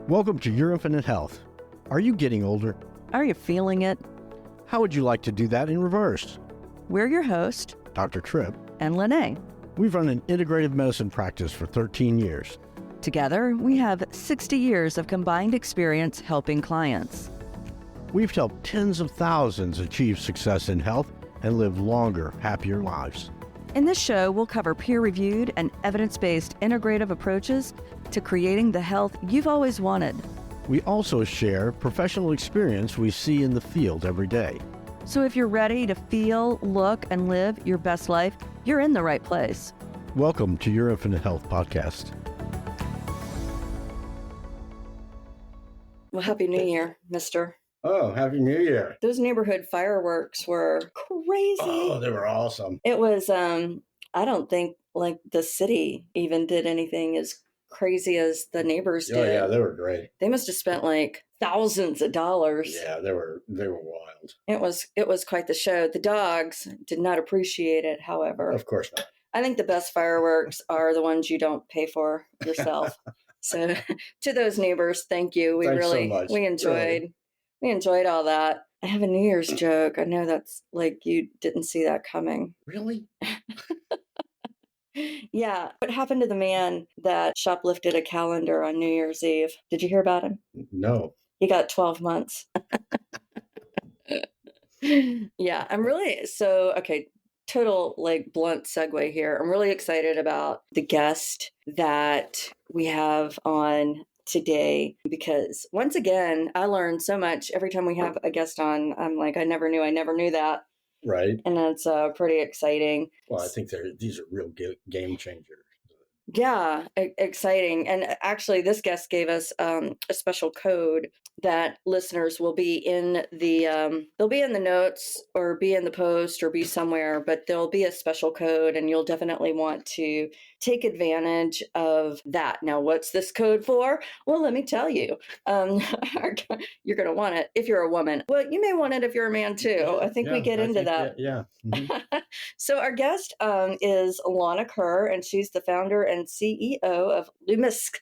Welcome to Your Infinite Health. Are you getting older? Are you feeling it? How would you like to do that in reverse? We're your host, Dr. Tripp and Lene. We've run an integrative medicine practice for 13 years. Together, we have 60 years of combined experience helping clients. We've helped tens of thousands achieve success in health and live longer, happier lives. In this show, we'll cover peer-reviewed and evidence-based integrative approaches to creating the health you've always wanted. We also share professional experience we see in the field every day. So if you're ready to feel, look, and live your best life, you're in the right place. Welcome to Your Infinite Health podcast. Well, Happy New Year, mister. Oh, Happy New Year. Those neighborhood fireworks were crazy. Oh, they were awesome. It was, I don't think like the city even did anything as crazy as the neighbors did. Oh, yeah, they were great. They must have spent like thousands of dollars. Yeah, they were wild. It was quite the show. The dogs did not appreciate it, however. Of course not. I think the best fireworks are the ones you don't pay for yourself. So to those neighbors, thank you. Thanks so much. We enjoyed all that. I have a New Year's joke. I know that's like you didn't see that coming. Really? Yeah. What happened to the man that shoplifted a calendar on New Year's Eve? Did you hear about him? No. He got 12 months. Yeah, okay, total like blunt segue here. I'm really excited about the guest that we have on today because once again, I learn so much every time we have a guest on. I'm like, I never knew that. Right. And that's pretty exciting. Well, I think these are real game changers. Yeah, exciting. And actually, this guest gave us a special code that listeners will be in they'll be in the notes or be in the post or be somewhere, but there'll be a special code and you'll definitely want to take advantage of that. Now, what's this code for? Well, let me tell you. You're going to want it if you're a woman. Well, you may want it if you're a man too. I think we get into that. Yeah. Mm-hmm. So our guest is Lana Kerr, and she's the founder and CEO of Lumisk,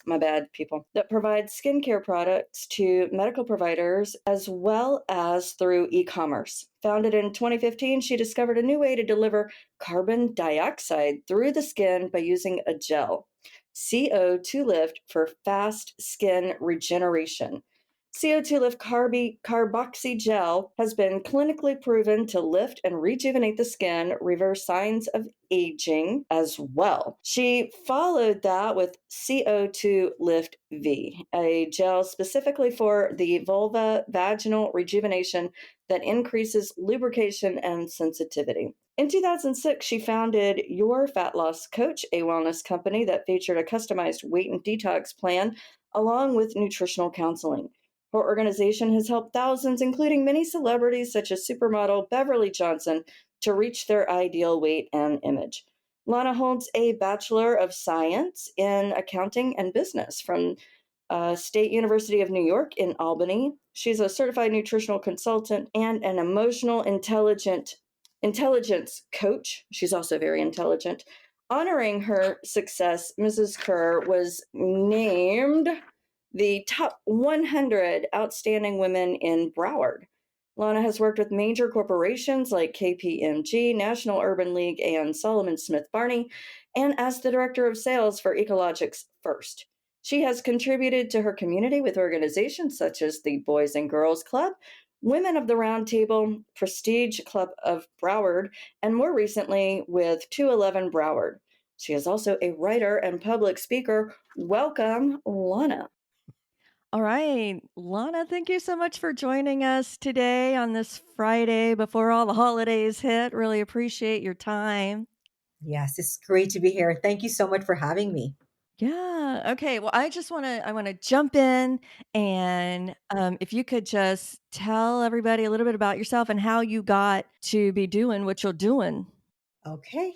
my bad, people, that provides skincare products to medical providers as well as through e-commerce. Founded in 2015, she discovered a new way to deliver carbon dioxide through the skin by using a gel, CO2 Lift, for fast skin regeneration. CO2 Lift Carboxy gel has been clinically proven to lift and rejuvenate the skin, reverse signs of aging as well. She followed that with CO2 Lift V, a gel specifically for the vulva vaginal rejuvenation that increases lubrication and sensitivity. In 2006, she founded Your Fat Loss Coach, a wellness company that featured a customized weight and detox plan along with nutritional counseling. Her organization has helped thousands, including many celebrities such as supermodel Beverly Johnson, to reach their ideal weight and image. Lana holds a Bachelor of Science in Accounting and Business from State University of New York in Albany. She's a certified nutritional consultant and an emotional intelligence coach. She's also very intelligent. Honoring her success, Mrs. Kerr was named the top 100 outstanding women in Broward. Lana has worked with major corporations like KPMG, National Urban League, and Solomon Smith Barney, and as the director of sales for Ecologics First. She has contributed to her community with organizations such as the Boys and Girls Club, Women of the Round Table, Prestige Club of Broward, and more recently with 211 Broward. She is also a writer and public speaker. Welcome, Lana. All right, Lana, thank you so much for joining us today on this Friday before all the holidays hit. Really appreciate your time. Yes, it's great to be here. Thank you so much for having me. Yeah. Okay. Well, I want to jump in and if you could just tell everybody a little bit about yourself and how you got to be doing what you're doing. Okay.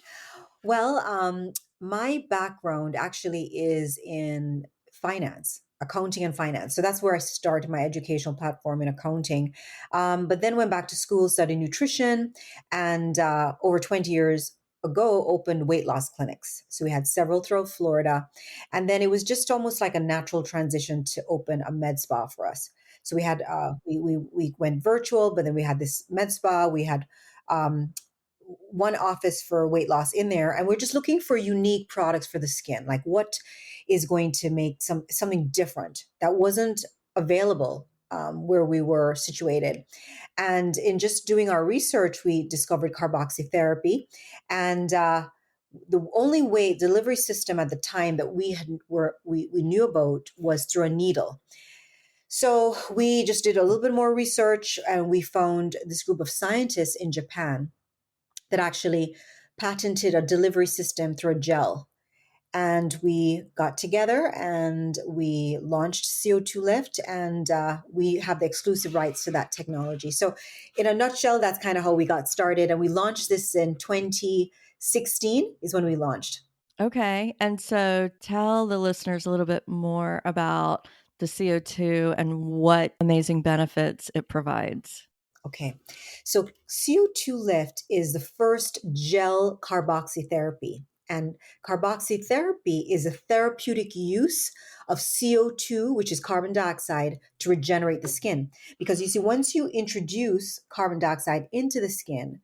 Well, my background actually is in finance, accounting and finance. So that's where I started my educational platform in accounting. But then went back to school, studied nutrition, and over 20 years ago opened weight loss clinics. So we had several throughout Florida. And then it was just almost like a natural transition to open a med spa for us. So we had we went virtual, but then we had this med spa. We had um, one office for weight loss in there, and we're just looking for unique products for the skin. Like what is going to make something different that wasn't available where we were situated. And in just doing our research, we discovered carboxy therapy, and the only way delivery system at the time that we knew about was through a needle. So we just did a little bit more research, and we found this group of scientists in Japan that actually patented a delivery system through a gel. And we got together and we launched CO2 Lift, and we have the exclusive rights to that technology. So, in a nutshell, that's kind of how we got started. And we launched this in 2016 is when we launched. Okay. And so tell the listeners a little bit more about the CO2 and what amazing benefits it provides. Okay. So CO2 Lift is the first gel carboxy therapy. And carboxy therapy is a therapeutic use of CO2, which is carbon dioxide, to regenerate the skin. Because you see, once you introduce carbon dioxide into the skin,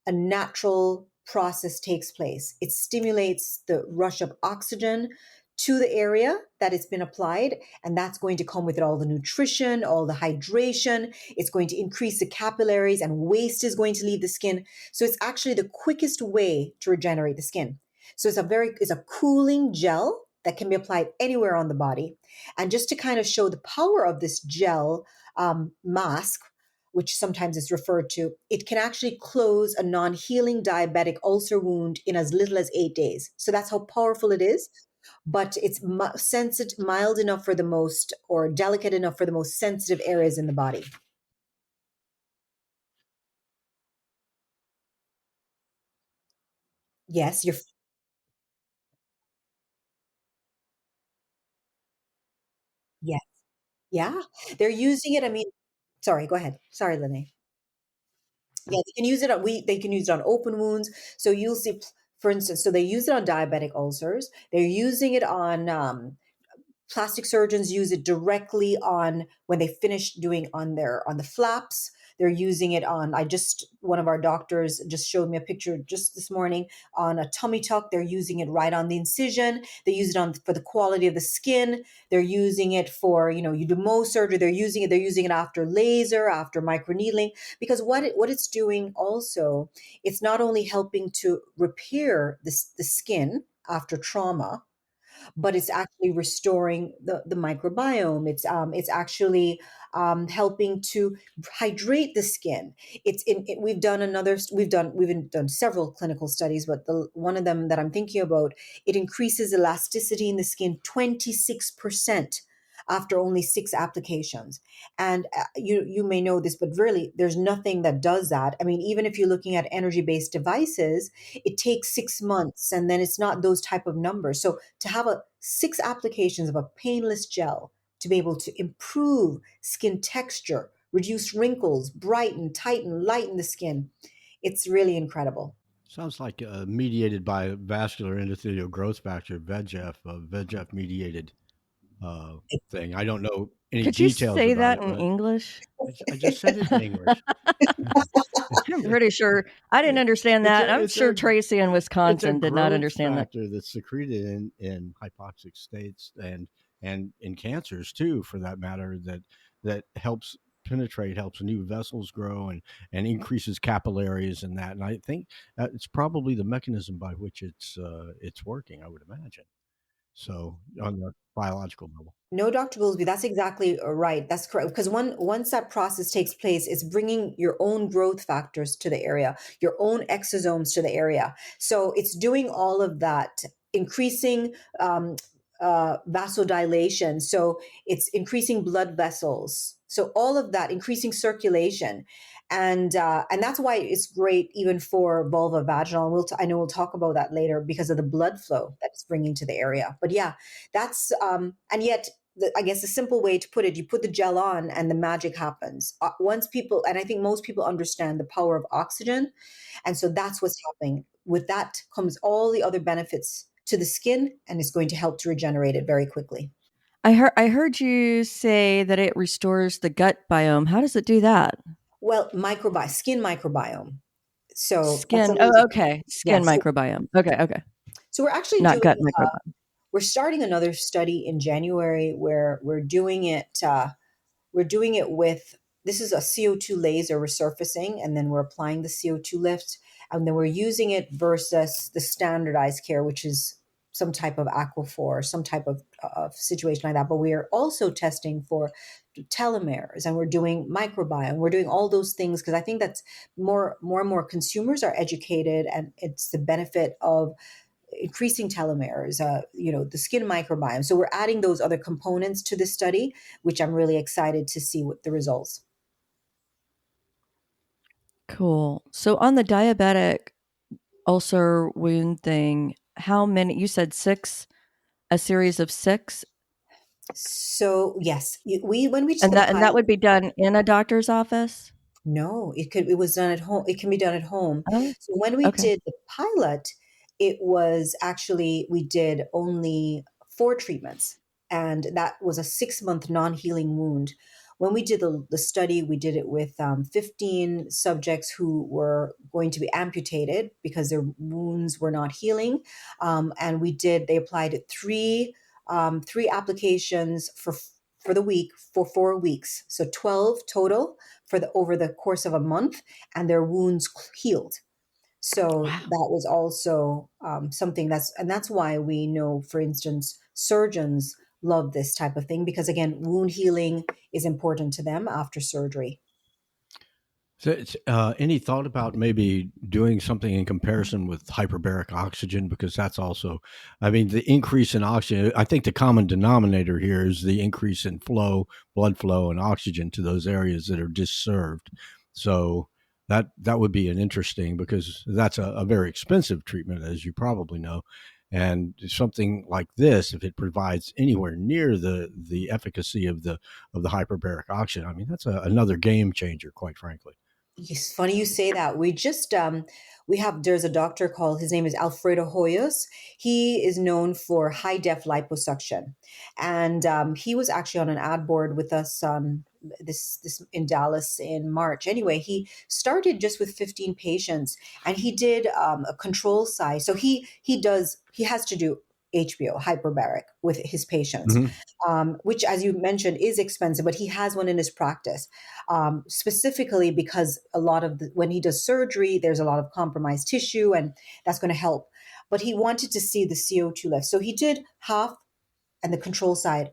a natural process takes place. It stimulates the rush of oxygen to the area that it's been applied, and that's going to come with it all the nutrition, all the hydration. It's going to increase the capillaries, and waste is going to leave the skin. So it's actually the quickest way to regenerate the skin. So it's a cooling gel that can be applied anywhere on the body. And just to kind of show the power of this gel mask, which sometimes is referred to, it can actually close a non-healing diabetic ulcer wound in as little as 8 days. So that's how powerful it is. But it's sensitive, mild enough for the most, or delicate enough for the most sensitive areas in the body. Yes, yes, yeah. They're using it. I mean, sorry, go ahead. Sorry, Lene. Yeah, they can use it on they can use it on open wounds. So you'll see, for instance, so they use it on diabetic ulcers. They're using it on plastic surgeons use it directly on when they finish doing on the flaps. They're using it on, one of our doctors just showed me a picture just this morning on a tummy tuck. They're using it right on the incision. They use it on for the quality of the skin. They're using it for, you do Mohs surgery. They're using it after laser, after microneedling, because what it's doing also, it's not only helping to repair the skin after trauma, but it's actually restoring the microbiome. It's actually helping to hydrate the skin. We've done several clinical studies, but the one of them that I'm thinking about, it increases elasticity in the skin 26% after only 6 applications. And you may know this, but really there's nothing that does that. I mean, even if you're looking at energy based devices, it takes 6 months, and then it's not those type of numbers. So to have a 6 applications of a painless gel to be able to improve skin texture, reduce wrinkles, brighten, tighten, lighten the skin, it's really incredible. Sounds like mediated by vascular endothelial growth factor, VEGF, VEGF mediated uh, thing. I don't know any Could you details say about that it, in but English? I just said it in English. I'm pretty sure I didn't understand It's that. a I'm it's sure a Tracy in it's a Wisconsin did not growth understand that. factor that's secreted in hypoxic states and in cancers too, for that matter. That helps penetrate, helps new vessels grow, and increases capillaries and that. And I think it's probably the mechanism by which it's working. I would imagine. So on the biological level. No, Dr. Goolsby, that's exactly right. That's correct. Because once that process takes place, it's bringing your own growth factors to the area, your own exosomes to the area. So it's doing all of that, increasing vasodilation. So it's increasing blood vessels. So all of that, increasing circulation. And that's why it's great even for vulva vaginal. I know we'll talk about that later because of the blood flow that it's bringing to the area. But yeah, that's and yet I guess the simple way to put it, you put the gel on and the magic happens. Once people, and I think most people understand the power of oxygen. And so that's what's happening. with that comes all the other benefits to the skin, and it's going to help to regenerate it very quickly. I heard you say that it restores the gut biome. How does it do that? Well, skin microbiome. So that's Skin. always Oh, a, okay. yeah. Skin microbiome. Okay, okay. So we're actually Not doing gut microbiome. we're starting another study in January where we're doing it with, this is a CO2 laser resurfacing, and then we're applying the CO2 lift, and then we're using it versus the standardized care, which is some type of aquaphor, some type of situation like that. But we are also testing for telomeres, and we're doing microbiome. We're doing all those things because I think that's more and more consumers are educated, and it's the benefit of increasing telomeres, the skin microbiome. So we're adding those other components to the study, which I'm really excited to see what the results. Cool. So on the diabetic ulcer wound thing, how many? You said six, a series of six, So yes, we when we did and the that pilot. would be done in a doctor's office. No, it was done at home. It can be done at home. Oh, So when we okay. did the pilot, it was actually, we did only 4 treatments, and that was a 6-month non-healing wound. When we did the study, we did it with 15 subjects who were going to be amputated because their wounds were not healing. And they applied three applications for the week for 4 weeks. So 12 total over the course of a month, and their wounds healed. So Wow. that was also something that's why we know, for instance, surgeons love this type of thing, because again, wound healing is important to them after surgery. So, any thought about maybe doing something in comparison with hyperbaric oxygen? Because that's also, I mean, the increase in oxygen, I think the common denominator here is the increase in blood flow, and oxygen to those areas that are disserved. So that would be an interesting, because that's a very expensive treatment, as you probably know. And something like this, if it provides anywhere near the efficacy of the hyperbaric oxygen, I mean, that's another game changer, quite frankly. It's funny you say that. There's a doctor called, his name is Alfredo Hoyos. He is known for high def liposuction. And he was actually on an ad board with us this in Dallas in March. Anyway, he started just with 15 patients, and he did a control size. So he has to do HBO, hyperbaric, with his patients, Hmm. which, as you mentioned, is expensive, but he has one in his practice, specifically because when he does surgery, there's a lot of compromised tissue, and that's going to help. But he wanted to see the CO2 lift. So he did half, and the control side.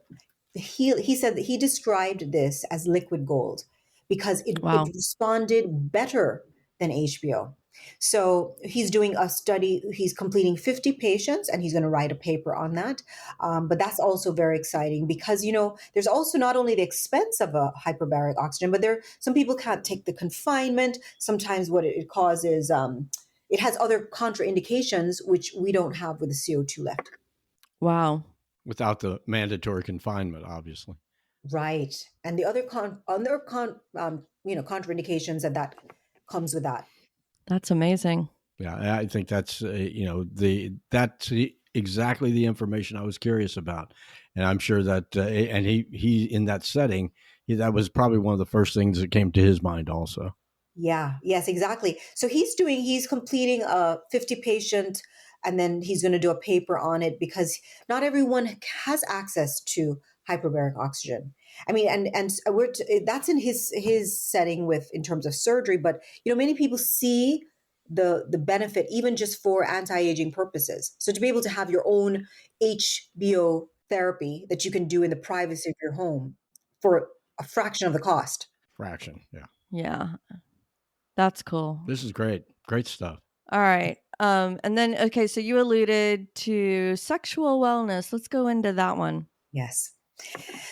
He said that he described this as liquid gold because it Wow. responded better than HBO. So he's doing a study. He's completing 50 patients, and he's going to write a paper on that. But that's also very exciting because, there's also not only the expense of a hyperbaric oxygen, but some people can't take the confinement. Sometimes what it causes, it has other contraindications, which we don't have with the CO2 left. Wow. Without the mandatory confinement, obviously. Right. And the contraindications that comes with that. That's amazing. Yeah, I think that's that's exactly the information I was curious about, and I'm sure that and he in that setting, that was probably one of the first things that came to his mind also. Yeah, yes, exactly. So he's completing a 50 patient, and then he's going to do a paper on it because not everyone has access to hyperbaric oxygen. I mean, and that's in his setting with in terms of surgery, but many people see the benefit even just for anti-aging purposes. So to be able to have your own HBO therapy that you can do in the privacy of your home for a fraction of the cost. Fraction, yeah. Yeah. That's cool. This is great stuff. All right. And then, okay, so you alluded to sexual wellness. Let's go into that one. Yes.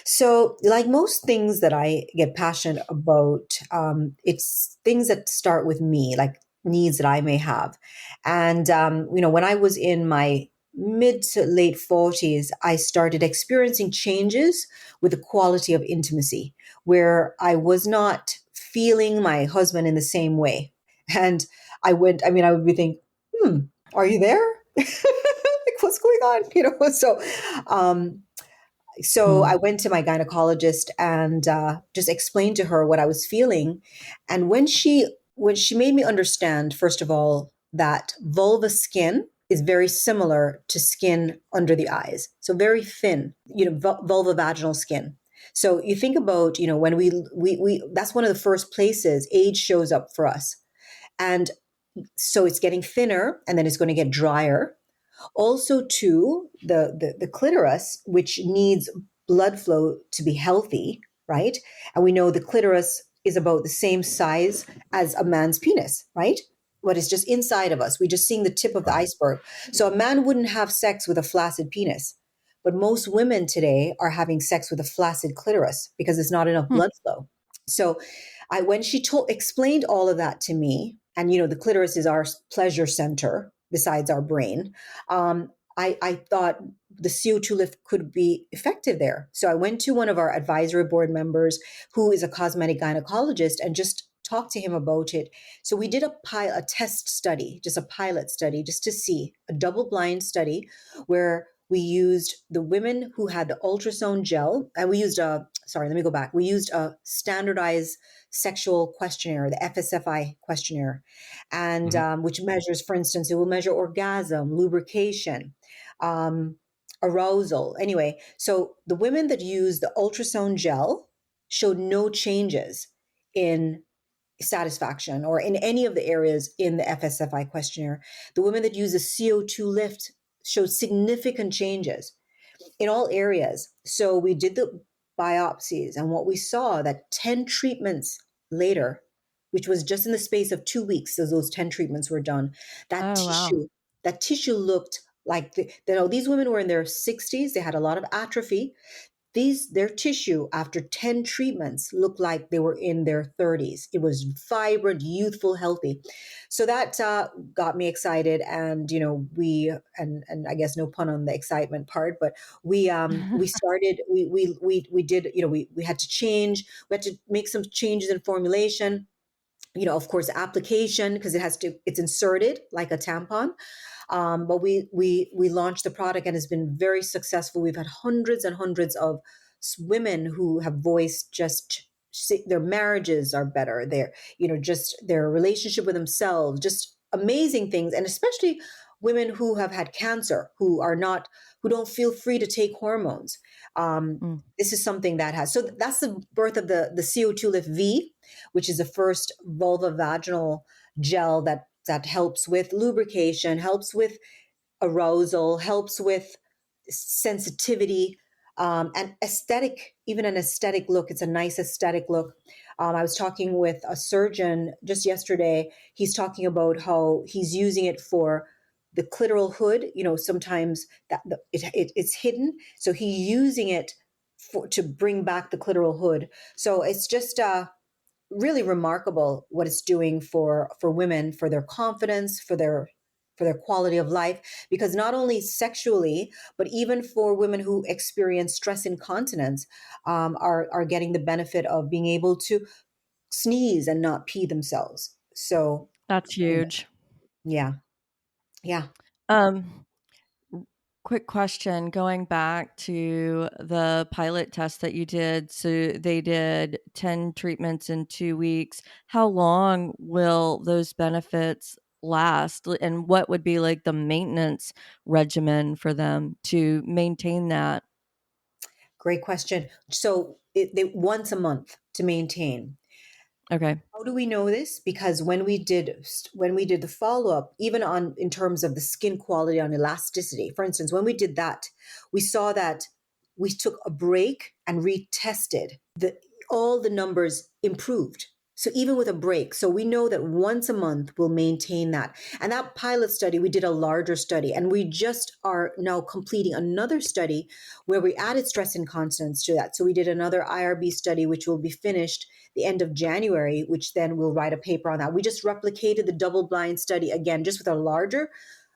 So, like most things that I get passionate about, it's things that start with me, like needs that I may have. And, when I was in my mid to late 40s, I started experiencing changes with the quality of intimacy where I was not feeling my husband in the same way. And I would be thinking, are you there? Like, what's going on? Um, so I Mm. went to my gynecologist and just explained to her what I was feeling. And when she made me understand, first of all, that vulva skin is very similar to skin under the eyes, so very thin, vulva vaginal skin. So you think about, when we that's one of the first places age shows up for us, and so it's getting thinner, and then it's going to get drier. Also, too, the clitoris, which needs blood flow to be healthy, right? And we know the clitoris is about the same size as a man's penis, right? What is just inside of us. We're just seeing the tip of the Right. iceberg. So a man wouldn't have sex with a flaccid penis. But most women today are having sex with a flaccid clitoris because there's not enough Hmm. blood flow. So when she explained all of that to me, and the clitoris is our pleasure center besides our brain, I thought the CO2 lift could be effective there. So I went to one of our advisory board members who is a cosmetic gynecologist and just talked to him about it. So we did a test study, just a pilot study, just to see a double blind study where we used the women who had the ultrasound gel, and we used let me go back. We used a standardized sexual questionnaire, the FSFI questionnaire, and Hmm. which measures, for instance, it will measure orgasm, lubrication, um, arousal. Anyway, so the women that used the ultrasound gel showed no changes in satisfaction or in any of the areas in the FSFI questionnaire. The women that used the CO2 lift showed significant changes in all areas. So we did the biopsies, and what we saw that 10 treatments later, which was just in the space of 2 weeks as those 10 treatments were done, that Oh, wow. tissue, that tissue looked like these women were in their 60s. They had a lot of atrophy. Their tissue after 10 treatments looked like they were in their 30s. It was vibrant, youthful, healthy. So that got me excited. And and I guess no pun on the excitement part, but we started, we did, we had to change, we had to make some changes in formulation, of course, application, because it's inserted like a tampon. But we launched the product, and it's been very successful. We've had hundreds and hundreds of women who have voiced just their marriages are better, just their relationship with themselves, just amazing things. And especially women who have had cancer, who don't feel free to take hormones. Mm. This is something so that's the birth of the CO2 Lift V, which is the first vulva vaginal gel that helps with lubrication, helps with arousal, helps with sensitivity, and aesthetic, even an aesthetic look. It's a nice aesthetic look. I was talking with a surgeon just yesterday. He's talking about how he's using it for the clitoral hood. Sometimes it's hidden, so he's using it to bring back the clitoral hood. So it's just really remarkable what it's doing for women, for their confidence, for their quality of life, because not only sexually, but even for women who experience stress incontinence, are getting the benefit of being able to sneeze and not pee themselves. So That's huge. yeah, yeah. Um, Quick question, going back to the pilot test that you did. So they did 10 treatments in 2 weeks. How long will those benefits last? And what would be like the maintenance regimen for them to maintain that? Great question. So once a month to maintain. Okay. How do we know this? Because when we did the follow up, even on in terms of the skin quality on elasticity, for instance, when we did that, we saw that we took a break and retested. All the numbers improved. So even with a break, so we know that once a month we'll maintain that. And that pilot study, we did a larger study, and we just are now completing another study where we added stress incontinence to that. So we did another IRB study, which will be finished the end of January, which then we'll write a paper on that. We just replicated the double blind study again, just with a larger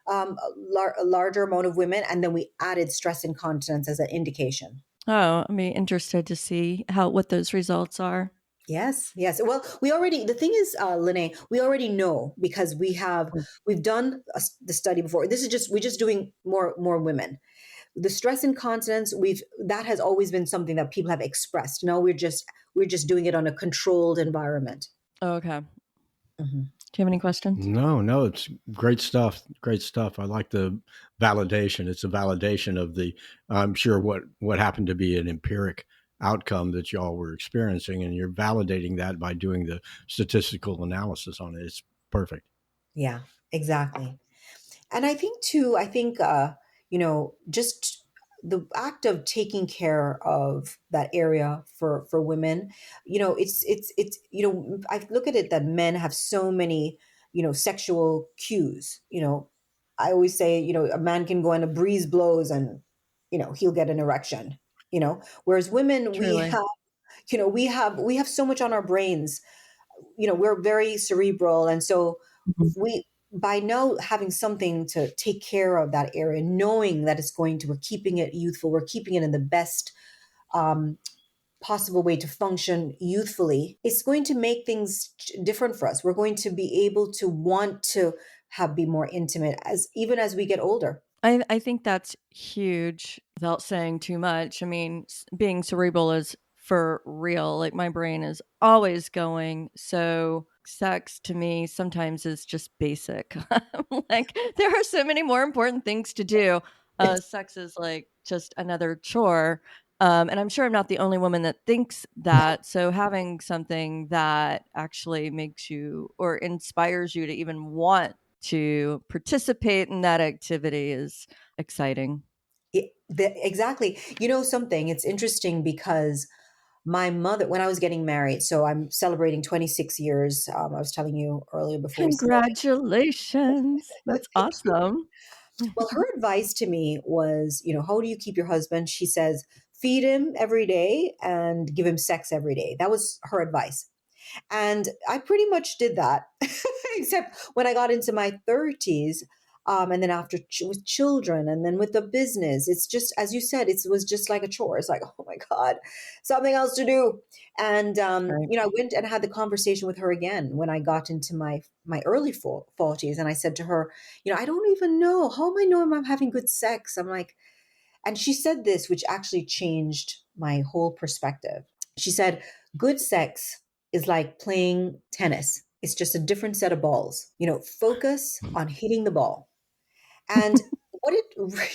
amount of women, and then we added stress incontinence as an indication. Oh, I'd be interested to see what those results are. Yes, yes. Well, the thing is, Lene, we already know because we've done the study before. We're just doing more women. The stress incontinence, that has always been something that people have expressed. Now we're just doing it on a controlled environment. Okay. Mhm. Do you have any questions? No, it's great stuff. Great stuff. I like the validation. It's a validation of I'm sure what happened to be an empiric outcome that y'all were experiencing, and you're validating that by doing the statistical analysis on it. It's perfect. Yeah, exactly. And I think too, just the act of taking care of that area for women, I look at it that men have so many, sexual cues. I always say, a man can go and a breeze blows and, he'll get an erection. Whereas women, Truly. we have so much on our brains. We're very cerebral, and so Mhm. we by now having something to take care of that area, knowing that we're keeping it youthful, we're keeping it in the best um, possible way to function youthfully, it's going to make things different for us. We're going to be able to want to be more intimate even as we get older. I think that's huge without saying too much. I mean, being cerebral is for real. Like my brain is always going. So sex to me sometimes is just basic. Like there are so many more important things to do. Yes. Sex is like just another chore. And I'm sure I'm not the only woman that thinks that. So having something that actually makes you or inspires you to even want to participate in that activity is exciting. Exactly. Something, it's interesting because my mother, when I was getting married, so I'm celebrating 26 years. I was telling you earlier before we started. Congratulations. That's Thank you. awesome. Well, her advice to me was, how do you keep your husband? She says, feed him every day and give him sex every day. That was her advice. And I pretty much did that, except when I got into my 30s. And then after with children and then with the business, it's just, as you said, it was just like a chore. It's like, oh my God, something else to do. And, Right. I went and had the conversation with her again when I got into my early 40s. And I said to her, I don't even know. How am I knowing I'm having good sex? I'm like, and she said this, which actually changed my whole perspective. She said, good sex is like playing tennis. It's just a different set of balls. Focus on hitting the ball. And what it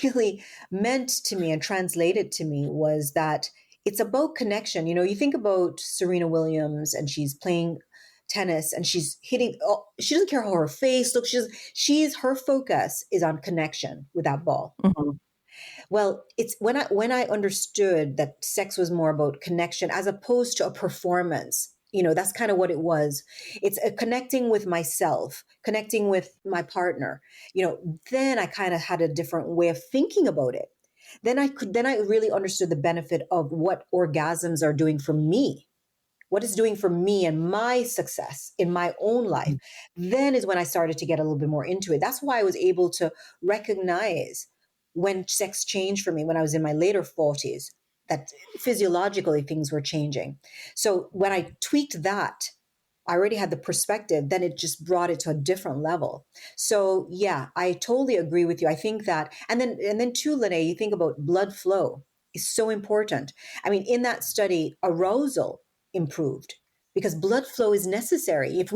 really meant to me and translated to me was that it's about connection. You think about Serena Williams and she's playing tennis and she's hitting, oh, she doesn't care how her face looks. Her focus is on connection with that ball. Mhm. Well, it's when I understood that sex was more about connection as opposed to a performance. That's kind of what it was. It's a connecting with myself, connecting with my partner. Then I kind of had a different way of thinking about it. Then I really understood the benefit of what orgasms are doing for me, what it's doing for me and my success in my own life. Then is when I started to get a little bit more into it. That's why I was able to recognize when sex changed for me when I was in my later 40s, that physiologically things were changing. So when I tweaked that, I already had the perspective, then it just brought it to a different level. So yeah, I totally agree with you. I think that, and then too, Lene, you think about blood flow is so important. I mean, in that study, arousal improved because blood flow is necessary. If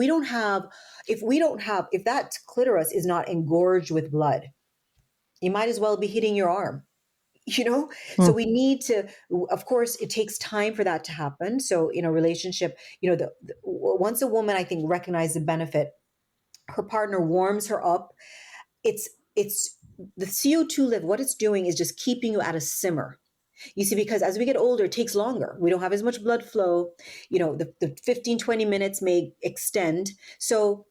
that clitoris is not engorged with blood, you might as well be hitting your arm. you know so Mhm. we need to, of course it takes time for that to happen. So in a relationship, once a woman, I think, recognizes the benefit, her partner warms her up. It's the CO2 level, what it's doing is just keeping you at a simmer. You see, because as we get older, it takes longer. We don't have as much blood flow. The 15-20 minutes may extend. So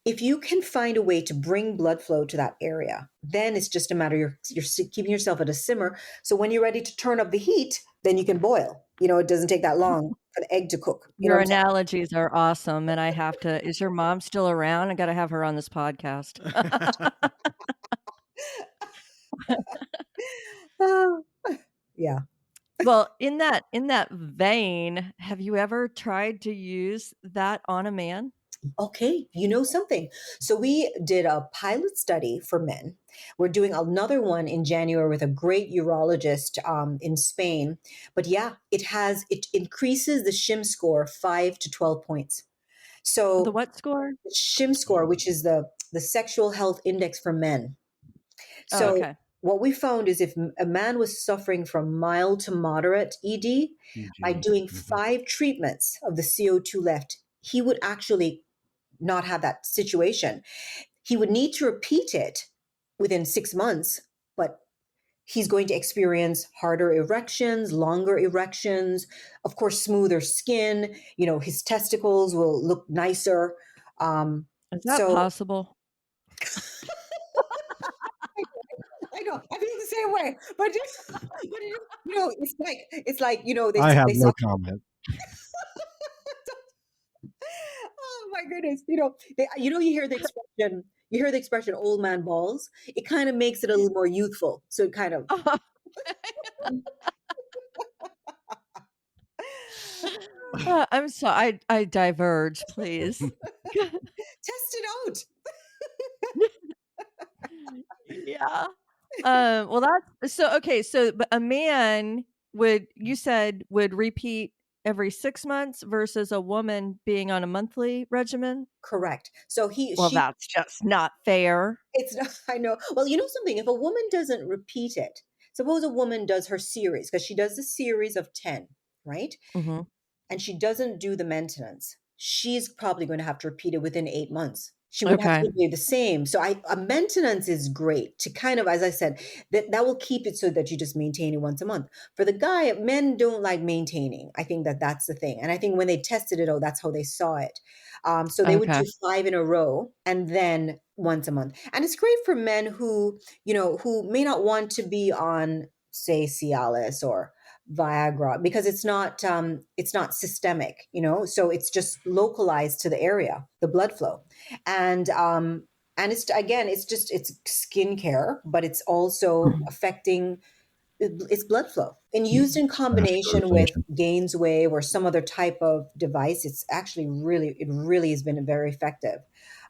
if you can find a way to bring blood flow to that area, then it's just a matter, you're keeping yourself at a simmer. So when you're ready to turn up the heat, then you can boil. It doesn't take that long for the egg to cook. You know Your what I'm saying? analogies are awesome. And I have to, is your mom still around? I got to have her on this podcast. Oh, yeah. Well, in that vein, have you ever tried to use that on a man? Okay, you know something. So we did a pilot study for men. We're doing another one in January with a great urologist in Spain. But yeah, it increases the shim score 5 to 12 points. The So what score? shim score, which is the sexual health index for men. Oh, So okay. what we found is if a man was suffering from mild to moderate ED, by EG. doing Mhm. 5 treatments of the CO2 left, he would actually not have that situation. He would need to repeat it within 6 months, but he's going to experience harder erections, longer erections, of course, smoother skin. His testicles will look nicer. Um, Is that so possible? I know I feel the same way, but it's like they I have they saw. no comment. Oh my goodness! You hear the expression "old man balls." It kind of makes it a little more youthful. So it kind of I'm sorry. I diverge, please. test it out. Yeah. Well, that's so okay. So, but a man you said would repeat every 6 months versus a woman being on a monthly regimen. Correct. So he Well, she that's just not fair. it's not, I know. Well, you know something, if a woman doesn't repeat it, suppose a woman does her series, because she does the series of 10, right? Hmm. And she doesn't do the maintenance, she's probably going to have to repeat it within 8 months. She would have Okay. to be the same. So a maintenance is great to kind of, as I said, that will keep it so that you just maintain it once a month. For the guy, men don't like maintaining. I think that's the thing. And I think when they tested it, that's how they saw it. So they would Okay. do 5 in a row and then once a month. And it's great for men who may not want to be on, say, Cialis or Viagra, because it's not systemic, so it's just localized to the area, the blood flow. And it's skincare, but it's also Mhm. affecting it's blood flow. And used in combination with Vascularization. Gainswave or some other type of device, it really has been very effective.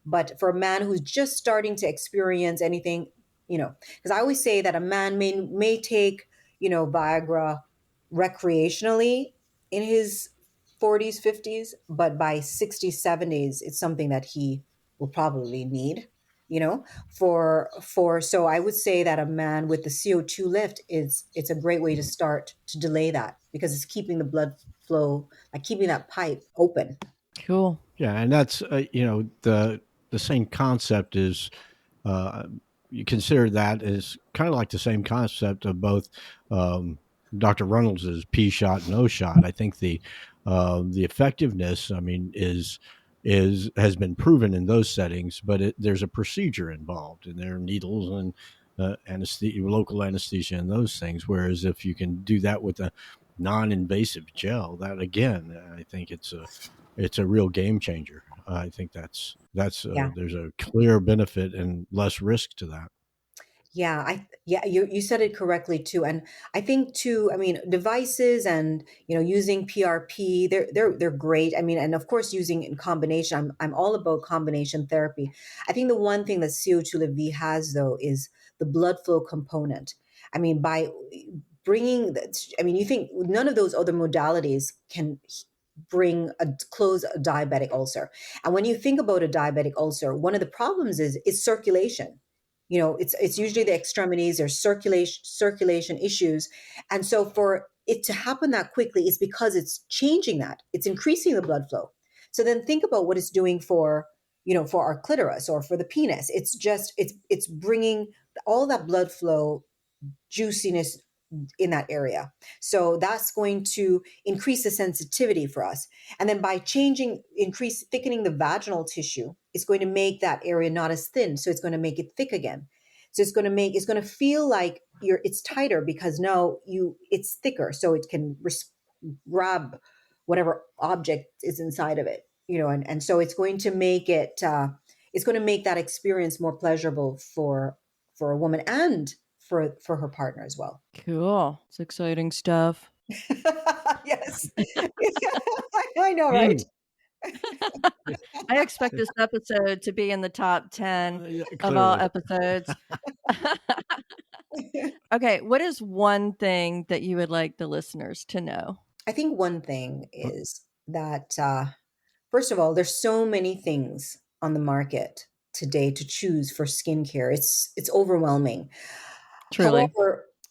But for a man who's just starting to experience anything, because I always say that a man may take, Viagra recreationally in his 40s, 50s, but by 60s, 70s, it's something that he will probably need, for so I would say that a man with the CO2 lift it's a great way to start to delay that, because it's keeping the blood flow, like keeping that pipe open. Cool. Yeah, and that's the same concept is uh, you consider that as kind of like the same concept of both um, Dr. Reynolds's P shot and O shot. I think the effectiveness, I mean, is has been proven in those settings, but there's a procedure involved, and there are needles and anesthesia, local anesthesia, and those things. Whereas if you can do that with a non-invasive gel, that again, I think it's a real game changer. I think Yeah. there's a clear benefit and less risk to that. Yeah, you said it correctly too. And I think too, I mean, devices and using PRP, they're great. I mean, and of course using in combination. I'm all about combination therapy. I think the one thing that CO2 Live V has though is the blood flow component. I mean, by bringing that, I mean, you think none of those other modalities can close a diabetic ulcer. And when you think about a diabetic ulcer, one of the problems is circulation. It's usually the extremities or circulation issues. And so for it to happen that quickly is because it's changing that. It's increasing the blood flow. So then think about what it's doing for our clitoris or for the penis. It's bringing all that blood flow juiciness in that area. So that's going to increase the sensitivity for us. And then by thickening the vaginal tissue, it's going to make that area not as thin. So it's going to make it thick again. So it's going to feel like it's tighter because now it's thicker. So it can grab whatever object is inside of it, and so it's going to make that experience more pleasurable for a woman and for her partner as well. Cool. It's exciting stuff. Yes. I know, right? I expect this episode to be in the top 10 Yeah, of all clearly. episodes. Okay, what is one thing that you would like the listeners to know? I think one thing is that, first of all, there's so many things on the market today to choose for skincare. It's overwhelming. Truly.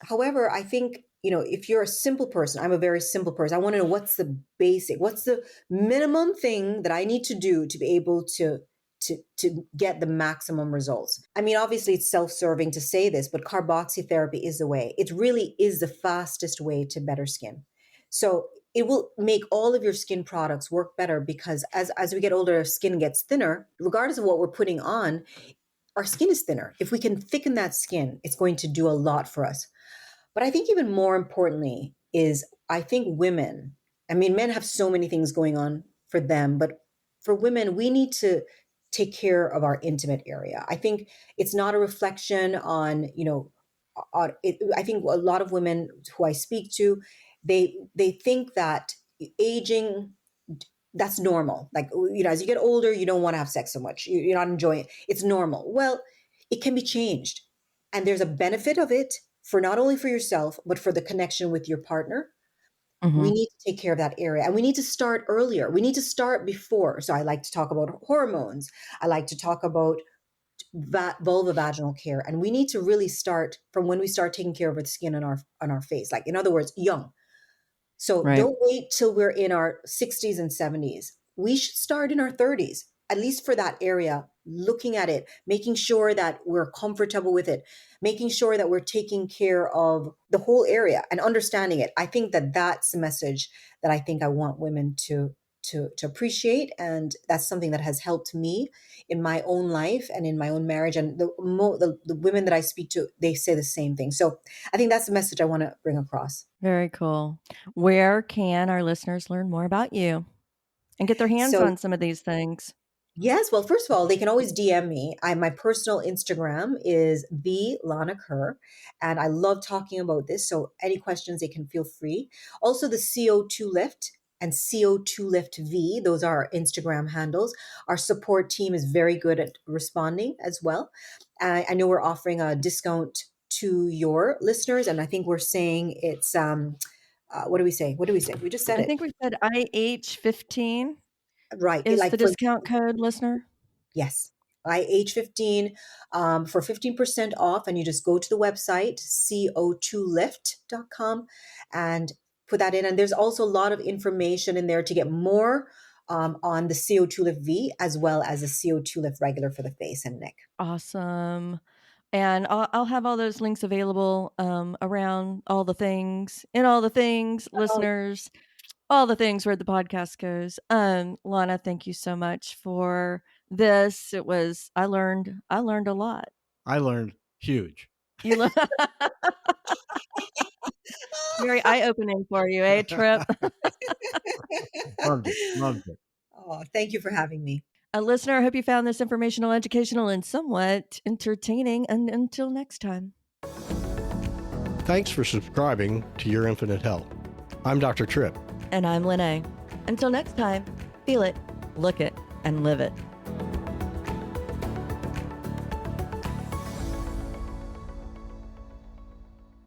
However, I think, if you're a simple person, I'm a very simple person. I want to know what's the minimum thing that I need to do to be able to get the maximum results. I mean, obviously it's self-serving to say this, but carboxy therapy is the way. It really is the fastest way to better skin. So it will make all of your skin products work better, because as we get older, our skin gets thinner. Regardless of what we're putting on, our skin is thinner. If we can thicken that skin, it's going to do a lot for us. But I think even more importantly is, I think women, I mean, men have so many things going on for them, but for women, we need to take care of our intimate area. I think it's not a reflection on, I think a lot of women who I speak to, they think that aging, that's normal. Like, as you get older, you don't want to have sex so much. You're not enjoying it. It's normal. Well, it can be changed. And there's a benefit of it for not only for yourself, but for the connection with your partner. We need to take care of that area, and we need to start earlier. We need to start before. So I like to talk about hormones. I like to talk about vulvovaginal care. And we need to really start from when we start taking care of the skin on our face. Like, in other words, young. So Right. don't wait till we're in our 60s and 70s. We should start in our 30s, at least for that area, looking at it, making sure that we're comfortable with it, making sure that we're taking care of the whole area and understanding it. I think that that's the message that I think I want women to appreciate. And that's something that has helped me in my own life and in my own marriage. And the women that I speak to, they say the same thing. So I think that's the message I want to bring across. Very cool. Where can our listeners learn more about you and get their hands So on some of these things? yes, well, first of all, they can always DM me. My personal Instagram is the Lana Kerr, and I love talking about this. So any questions, they can feel free. Also, the CO2 Lift and CO2 Lift V, those are our Instagram handles. Our support team is very good at responding as well. I know we're offering a discount to your listeners, and I think we're saying it's what do we say? What do we say? We just said I it. think we said IH15 Right. is the Like, for discount code, listener. yes. IH15 for 15% off. And you just go to the website, co2lift.com, and put that in. And there's also a lot of information in there to get more on the CO2 Lift V, as well as the CO2 Lift regular for the face and neck. Awesome. And I'll have all those links available around all the things, Oh, listeners, all the things where the podcast goes. Lana, thank you so much for this. I learned a lot. I learned huge. You learned very eye-opening for you, eh, Trip? Loved it. Loved it. oh, thank you for having me. A listener, I hope you found this informational, educational, and somewhat entertaining. And until next time. Thanks for subscribing to Your Infinite Health. I'm Dr. Tripp. And I'm Lene. Until next time, feel it, look it, and live it.